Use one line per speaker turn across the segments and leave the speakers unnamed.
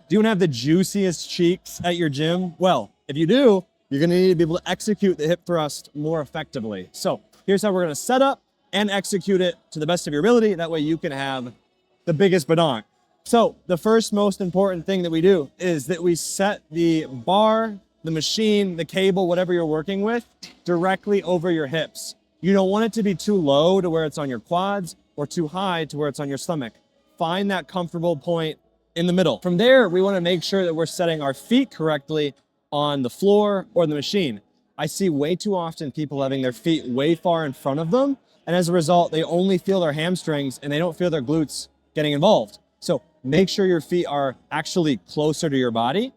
Do you want to have the juiciest cheeks at your gym? Well, if you do, you're going to need to be able to execute the hip thrust more effectively. So here's how we're going to set up and execute it to the best of your ability. That way you can have the biggest badonk. So the first most important thing that we do is that we set the bar, the machine, the cable, whatever you're working with, directly over your hips. You don't want it to be too low to where it's on your quads or too high to where it's on your stomach. Find that comfortable point in the middle. From there, we want to make sure that we're setting our feet correctly on the floor or the machine. I see way too often people having their feet way far in front of them, and as a result, they only feel their hamstrings and they don't feel their glutes getting involved. So make sure your feet are actually closer to your body.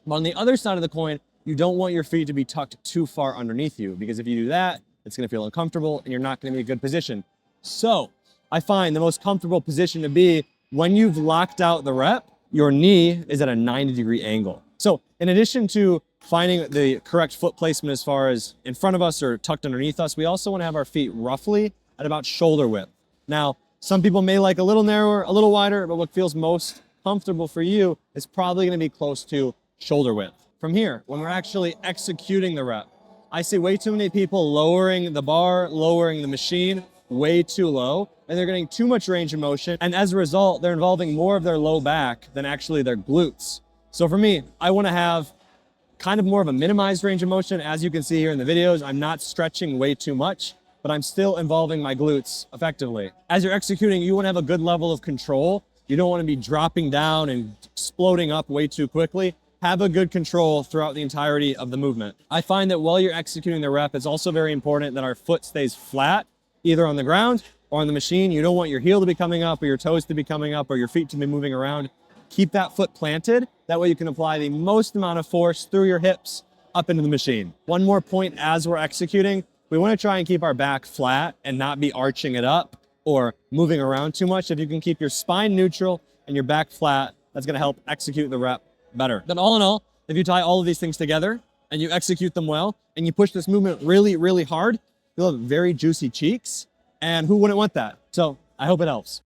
But on the other side of the coin, you don't want your feet to be tucked too far underneath you, because if you do that, it's going to feel uncomfortable and you're not going to be in a good position. So I find the most comfortable position to be when you've locked out the rep, your knee is at a 90-degree angle. So in addition to finding the correct foot placement as far as in front of us or tucked underneath us, we also want to have our feet roughly at about shoulder width. Now, some people may like a little narrower, a little wider, but what feels most comfortable for you is probably going to be close to shoulder width. From here, when we're actually executing the rep, I see way too many people lowering the bar, lowering the machine way too low, and they're getting too much range of motion. And as a result, they're involving more of their low back than actually their glutes. So for me, I want to have kind of more of a minimized range of motion. As you can see here in the videos, I'm not stretching way too much, but I'm still involving my glutes effectively. As you're executing, you want to have a good level of control. You don't want to be dropping down and exploding up way too quickly. Have a good control throughout the entirety of the movement. I find that while you're executing the rep, it's also very important that our foot stays flat, either on the ground or on the machine. You don't want your heel to be coming up or your toes to be coming up or your feet to be moving around. Keep that foot planted. That way you can apply the most amount of force through your hips up into the machine. One more point as we're executing, we want to try and keep our back flat and not be arching it up or moving around too much. If you can keep your spine neutral and your back flat, that's going to help execute the rep better. Then all in all, if you tie all of these things together and you execute them well and you push this movement really, really hard, you'll have very juicy cheeks. And who wouldn't want that? So I hope it helps.